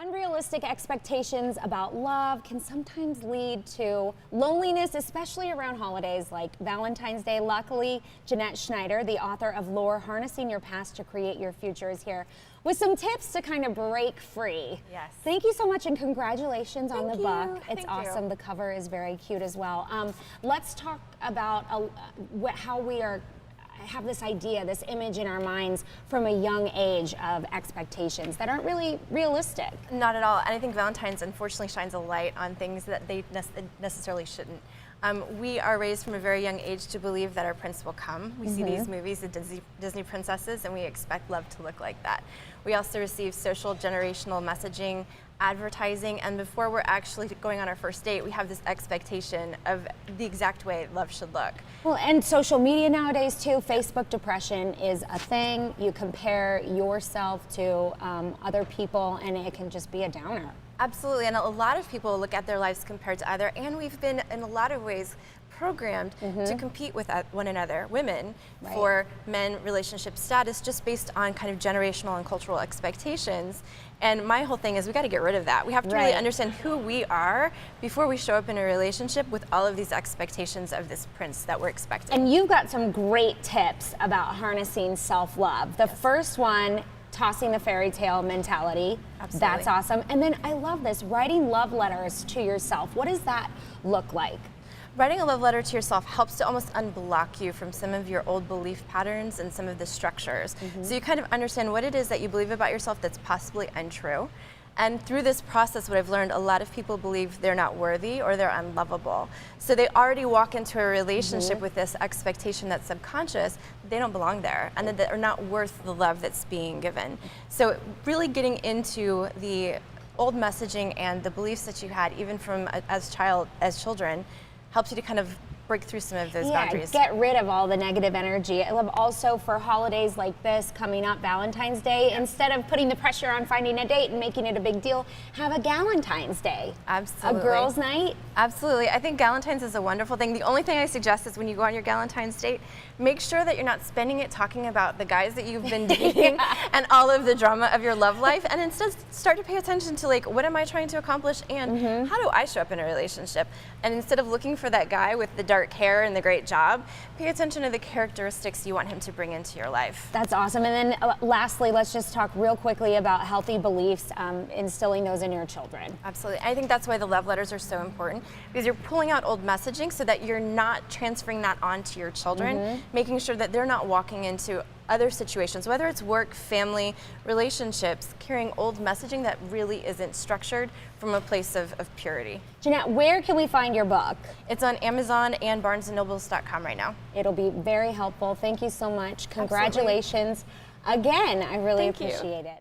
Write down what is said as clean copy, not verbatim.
Unrealistic expectations about love can sometimes lead to loneliness, especially around holidays like Valentine's Day. Luckily, Jeanette Schneider, the author of Lore, Harnessing Your Past to Create Your Future, is here with some tips to kind of break free. Yes. Thank you so much and congratulations on the book. It's Thank awesome. you. The cover is very cute as well. Let's talk about how we have this idea, this image in our minds from a young age of expectations that aren't really realistic. Not at all. And I think Valentine's unfortunately shines a light on things that they necessarily shouldn't. We are raised from a very young age to believe that our prince will come. We see these movies, the Disney princesses, and we expect love to look like that. We also receive social generational messaging, advertising, and before we're actually going on our first date, we have this expectation of the exact way love should look. Well, and social media nowadays too, Facebook depression is a thing. You compare yourself to other people and it can just be a downer. Absolutely, and a lot of people look at their lives compared to other, and we've been in a lot of ways programmed to compete with one another, women, for men relationship status, just based on kind of generational and cultural expectations. And my whole thing is we got to get rid of that. We have to really understand who we are before we show up in a relationship with all of these expectations of this prince that we're expecting. And you've got some great tips about harnessing self-love. The first one, tossing the fairy tale mentality. Absolutely. That's awesome. And then I love this, writing love letters to yourself. What does that look like? Writing a love letter to yourself helps to almost unblock you from some of your old belief patterns and some of the structures. So you kind of understand what it is that you believe about yourself that's possibly untrue. And through this process, what I've learned, a lot of people believe they're not worthy or they're unlovable. So they already walk into a relationship with this expectation that's subconscious, they don't belong there, and that they're not worth the love that's being given. So really getting into the old messaging and the beliefs that you had, even from as children, helps you to kind of break through some of those boundaries. Get rid of all the negative energy. I love also for holidays like this coming up, Valentine's Day, instead of putting the pressure on finding a date and making it a big deal, have a Galentine's Day. Absolutely. A girls' night. Absolutely. I think Galentine's is a wonderful thing. The only thing I suggest is when you go on your Galentine's date, make sure that you're not spending it talking about the guys that you've been dating and all of the drama of your love life, and instead start to pay attention to, like, what am I trying to accomplish and how do I show up in a relationship? And instead of looking for that guy with the dark hair and the great job, pay attention to the characteristics you want him to bring into your life. That's awesome. And then lastly, let's just talk real quickly about healthy beliefs, instilling those in your children. Absolutely. I think that's why the love letters are so important, because you're pulling out old messaging so that you're not transferring that onto your children, making sure that they're not walking into other situations, whether it's work, family, relationships, carrying old messaging that really isn't structured from a place of purity. Jeanette, where can we find your book? It's on Amazon and BarnesandNobles.com right now. It'll be very helpful. Thank you so much. Congratulations again. I really appreciate it.